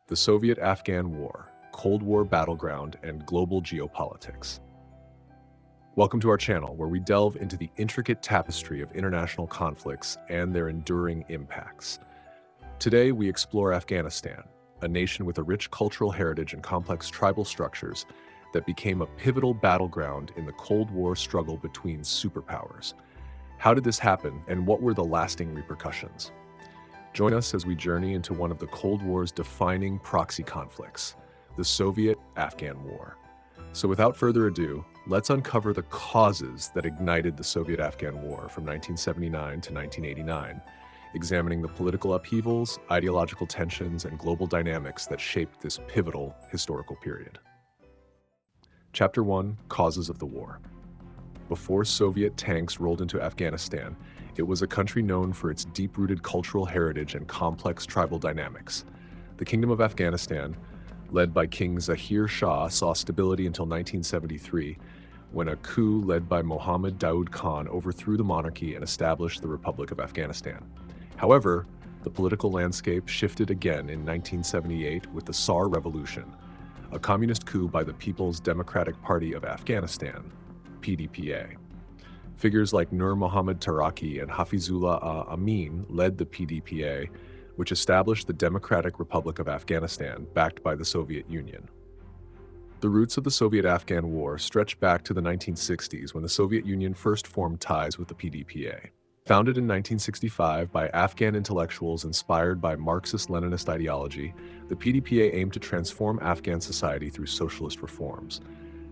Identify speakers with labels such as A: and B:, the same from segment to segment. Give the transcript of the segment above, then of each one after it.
A: the Soviet-Afghan War, Cold War Battleground, and Global Geopolitics. Welcome to our channel, where we delve into the intricate tapestry of international conflicts and their enduring impacts. Today, we explore Afghanistan, a nation with a rich cultural heritage and complex tribal structures that became a pivotal battleground in the Cold War struggle between superpowers. How did this happen, and what were the lasting repercussions? Join us as we journey into one of the Cold War's defining proxy conflicts, the Soviet-Afghan War. So without further ado, let's uncover the causes that ignited the Soviet-Afghan War from 1979 to 1989, examining the political upheavals, ideological tensions, and global dynamics that shaped this pivotal historical period. Chapter 1: Causes of the War. Before Soviet tanks rolled into Afghanistan, it was a country known for its deep-rooted cultural heritage and complex tribal dynamics. The Kingdom of Afghanistan, led by King Zahir Shah, saw stability until 1973, when a coup led by Mohammad Daoud Khan overthrew the monarchy and established the Republic of Afghanistan. However, the political landscape shifted again in 1978 with the Tsar Revolution, a communist coup by the People's Democratic Party of Afghanistan, PDPA. Figures like Nur Muhammad Taraki and Hafizullah Amin led the PDPA, which established the Democratic Republic of Afghanistan, backed by the Soviet Union. The roots of the Soviet-Afghan War stretch back to the 1960s, when the Soviet Union first formed ties with the PDPA. Founded in 1965 by Afghan intellectuals inspired by Marxist-Leninist ideology, the PDPA aimed to transform Afghan society through socialist reforms.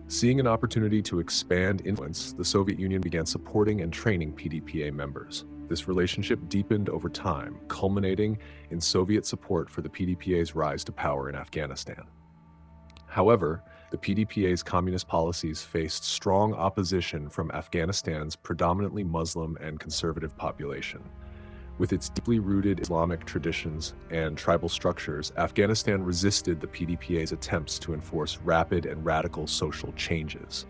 A: Seeing an opportunity to expand influence, the Soviet Union began supporting and training PDPA members. This relationship deepened over time, culminating in Soviet support for the PDPA's rise to power in Afghanistan. However, the PDPA's communist policies faced strong opposition from Afghanistan's predominantly Muslim and conservative population. With its deeply rooted Islamic traditions and tribal structures, Afghanistan resisted the PDPA's attempts to enforce rapid and radical social changes.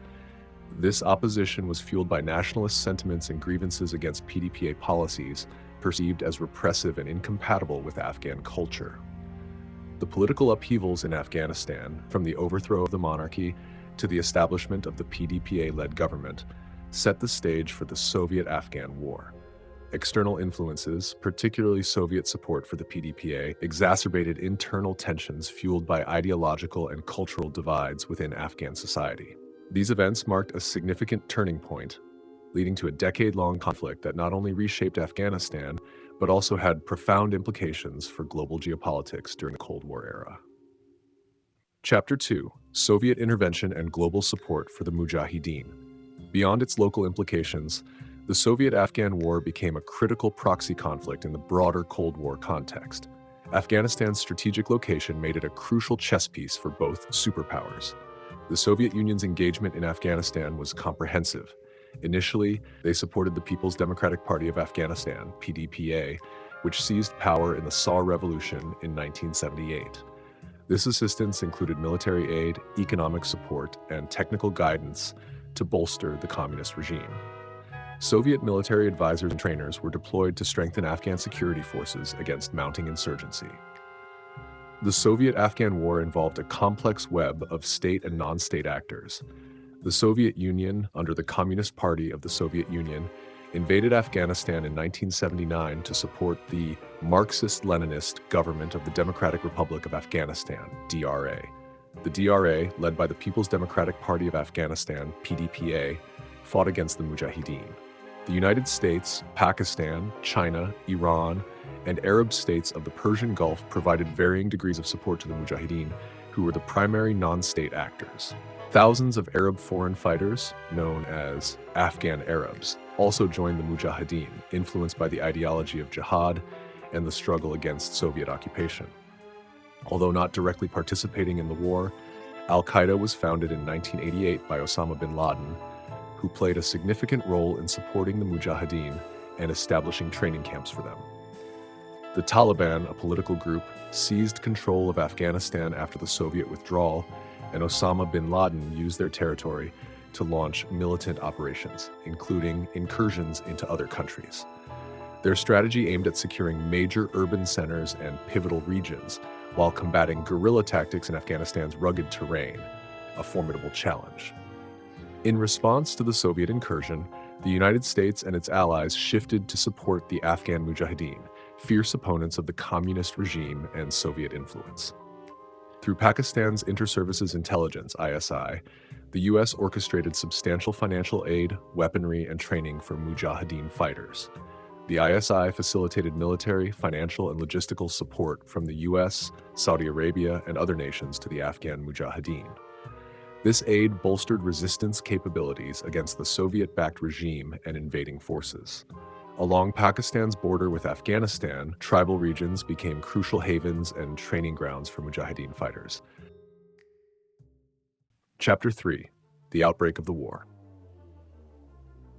A: This opposition was fueled by nationalist sentiments and grievances against PDPA policies, perceived as repressive and incompatible with Afghan culture. The political upheavals in Afghanistan, from the overthrow of the monarchy to the establishment of the PDPA-led government, set the stage for the Soviet-Afghan War. External influences, particularly Soviet support for the PDPA, exacerbated internal tensions fueled by ideological and cultural divides within Afghan society. These events marked a significant turning point, leading to a decade-long conflict that not only reshaped Afghanistan, but also had profound implications for global geopolitics during the Cold War era. Chapter 2: Soviet Intervention and Global Support for the Mujahideen. Beyond its local implications, the Soviet-Afghan War became a critical proxy conflict in the broader Cold War context. Afghanistan's strategic location made it a crucial chess piece for both superpowers. The Soviet Union's engagement in Afghanistan was comprehensive. Initially, they supported the People's Democratic Party of Afghanistan, PDPA, which seized power in the Tsar Revolution in 1978. This assistance included military aid, economic support, and technical guidance to bolster the communist regime. Soviet military advisors and trainers were deployed to strengthen Afghan security forces against mounting insurgency. The Soviet-Afghan War involved a complex web of state and non-state actors. The Soviet Union, under the Communist Party of the Soviet Union, invaded Afghanistan in 1979 to support the Marxist-Leninist government of the Democratic Republic of Afghanistan, DRA. The DRA, led by the People's Democratic Party of Afghanistan, PDPA, fought against the Mujahideen. The United States, Pakistan, China, Iran, and Arab states of the Persian Gulf provided varying degrees of support to the Mujahideen, who were the primary non-state actors. Thousands of Arab foreign fighters, known as Afghan Arabs, also joined the Mujahideen, influenced by the ideology of jihad and the struggle against Soviet occupation. Although not directly participating in the war, Al-Qaeda was founded in 1988 by Osama bin Laden, who played a significant role in supporting the Mujahideen and establishing training camps for them. The Taliban, a political group, seized control of Afghanistan after the Soviet withdrawal, and Osama bin Laden used their territory to launch militant operations, including incursions into other countries. Their strategy aimed at securing major urban centers and pivotal regions, while combating guerrilla tactics in Afghanistan's rugged terrain, a formidable challenge. In response to the Soviet incursion, the United States and its allies shifted to support the Afghan Mujahideen, fierce opponents of the communist regime and Soviet influence. Through Pakistan's Inter-Services Intelligence (ISI), the U.S. orchestrated substantial financial aid, weaponry, and training for Mujahideen fighters. The ISI facilitated military, financial, and logistical support from the U.S., Saudi Arabia, and other nations to the Afghan Mujahideen. This aid bolstered resistance capabilities against the Soviet-backed regime and invading forces. Along Pakistan's border with Afghanistan, tribal regions became crucial havens and training grounds for Mujahideen fighters. Chapter 3: The Outbreak of the War.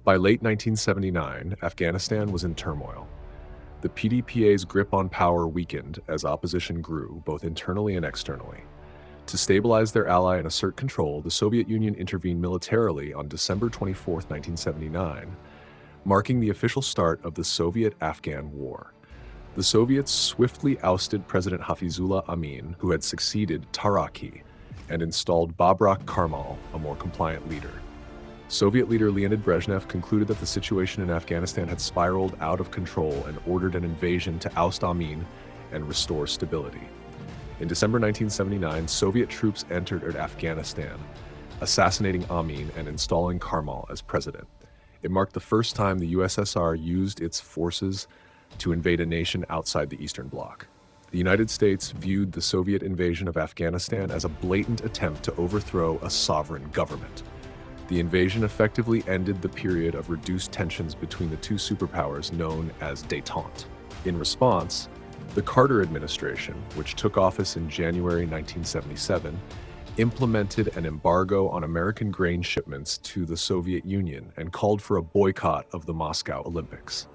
A: By late 1979, Afghanistan was in turmoil. The PDPA's grip on power weakened as opposition grew, both internally and externally. To stabilize their ally and assert control, the Soviet Union intervened militarily on December 24, 1979, marking the official start of the Soviet-Afghan War. The Soviets swiftly ousted President Hafizullah Amin, who had succeeded Taraki, and installed Babrak Karmal, a more compliant leader. Soviet leader Leonid Brezhnev concluded that the situation in Afghanistan had spiraled out of control and ordered an invasion to oust Amin and restore stability. In December 1979, Soviet troops entered Afghanistan, assassinating Amin and installing Karmal as president. It marked the first time the USSR used its forces to invade a nation outside the Eastern Bloc. The United States viewed the Soviet invasion of Afghanistan as a blatant attempt to overthrow a sovereign government. The invasion effectively ended the period of reduced tensions between the two superpowers known as détente. In response, the Carter administration, which took office in January 1977, implemented an embargo on American grain shipments to the Soviet Union and called for a boycott of the Moscow Olympics.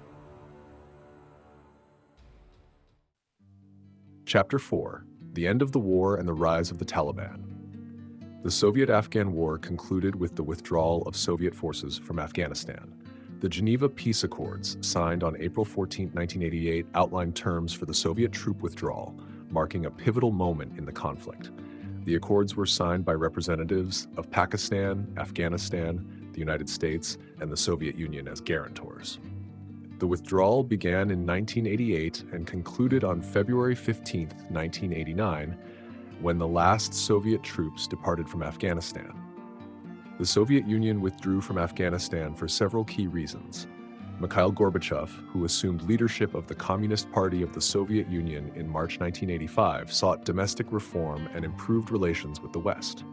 A: Chapter 4: The End of the War and the Rise of the Taliban. The Soviet-Afghan War concluded with the withdrawal of Soviet forces from Afghanistan. The Geneva Peace Accords, signed on April 14, 1988, outlined terms for the Soviet troop withdrawal, marking a pivotal moment in the conflict. The accords were signed by representatives of Pakistan, Afghanistan, the United States, and the Soviet Union as guarantors. The withdrawal began in 1988 and concluded on February 15, 1989, when the last Soviet troops departed from Afghanistan. The Soviet Union withdrew from Afghanistan for several key reasons. Mikhail Gorbachev, who assumed leadership of the Communist Party of the Soviet Union in March 1985, sought domestic reform and improved relations with the West.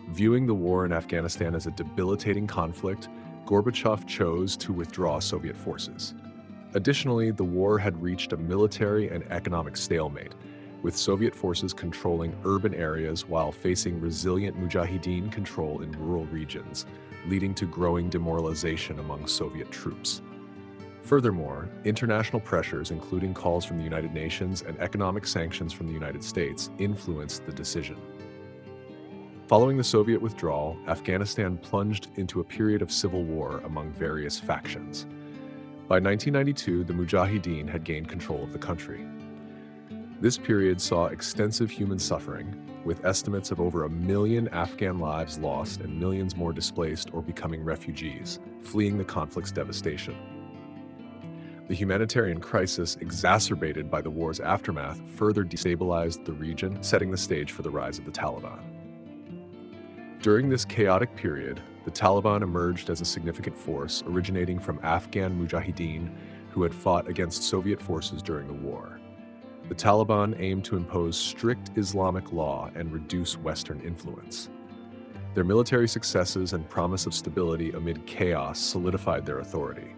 A: Viewing the war in Afghanistan as a debilitating conflict, Gorbachev chose to withdraw Soviet forces. Additionally, the war had reached a military and economic stalemate, with Soviet forces controlling urban areas while facing resilient Mujahideen control in rural regions, leading to growing demoralization among Soviet troops. Furthermore, international pressures, including calls from the United Nations and economic sanctions from the United States, influenced the decision. Following the Soviet withdrawal, Afghanistan plunged into a period of civil war among various factions. By 1992, the Mujahideen had gained control of the country. This period saw extensive human suffering, with estimates of over 1 million Afghan lives lost and millions more displaced or becoming refugees, fleeing the conflict's devastation. The humanitarian crisis, exacerbated by the war's aftermath, further destabilized the region, setting the stage for the rise of the Taliban. During this chaotic period, the Taliban emerged as a significant force originating from Afghan Mujahideen who had fought against Soviet forces during the war. The Taliban aimed to impose strict Islamic law and reduce Western influence. Their military successes and promise of stability amid chaos solidified their authority.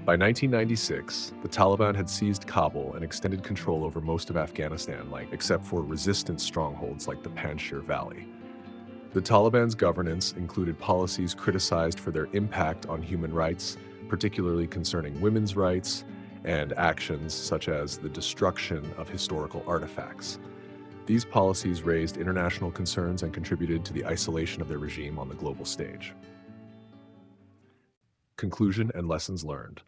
A: By 1996, the Taliban had seized Kabul and extended control over most of Afghanistan, except for resistance strongholds like the Panjshir Valley. The Taliban's governance included policies criticized for their impact on human rights, particularly concerning women's rights, and actions such as the destruction of historical artifacts. These policies raised international concerns and contributed to the isolation of their regime on the global stage. Conclusion and lessons learned.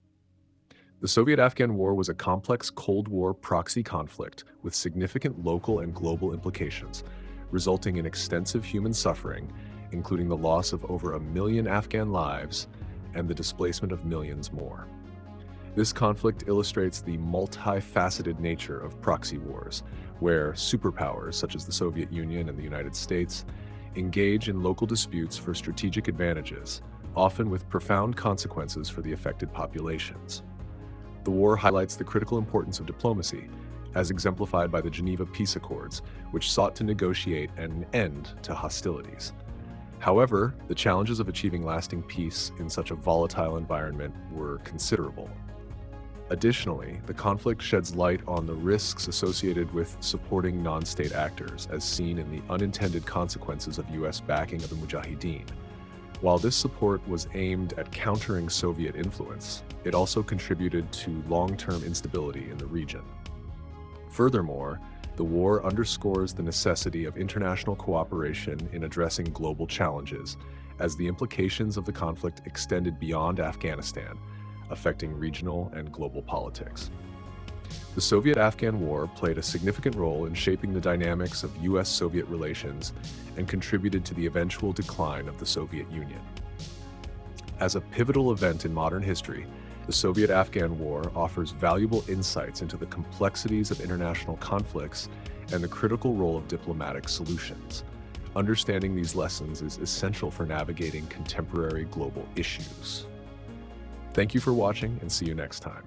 A: The Soviet-Afghan War was a complex Cold War proxy conflict with significant local and global implications, resulting in extensive human suffering, including the loss of over 1 million Afghan lives and the displacement of millions more. This conflict illustrates the multifaceted nature of proxy wars, where superpowers such as the Soviet Union and the United States engage in local disputes for strategic advantages, often with profound consequences for the affected populations. The war highlights the critical importance of diplomacy, as exemplified by the Geneva Peace Accords, which sought to negotiate an end to hostilities. However, the challenges of achieving lasting peace in such a volatile environment were considerable. Additionally, the conflict sheds light on the risks associated with supporting non-state actors, as seen in the unintended consequences of U.S. backing of the Mujahideen. While this support was aimed at countering Soviet influence, it also contributed to long-term instability in the region. Furthermore, the war underscores the necessity of international cooperation in addressing global challenges, as the implications of the conflict extended beyond Afghanistan, affecting regional and global politics. The Soviet-Afghan War played a significant role in shaping the dynamics of U.S.-Soviet relations and contributed to the eventual decline of the Soviet Union. As a pivotal event in modern history, the Soviet-Afghan War offers valuable insights into the complexities of international conflicts and the critical role of diplomatic solutions. Understanding these lessons is essential for navigating contemporary global issues. Thank you for watching, and see you next time.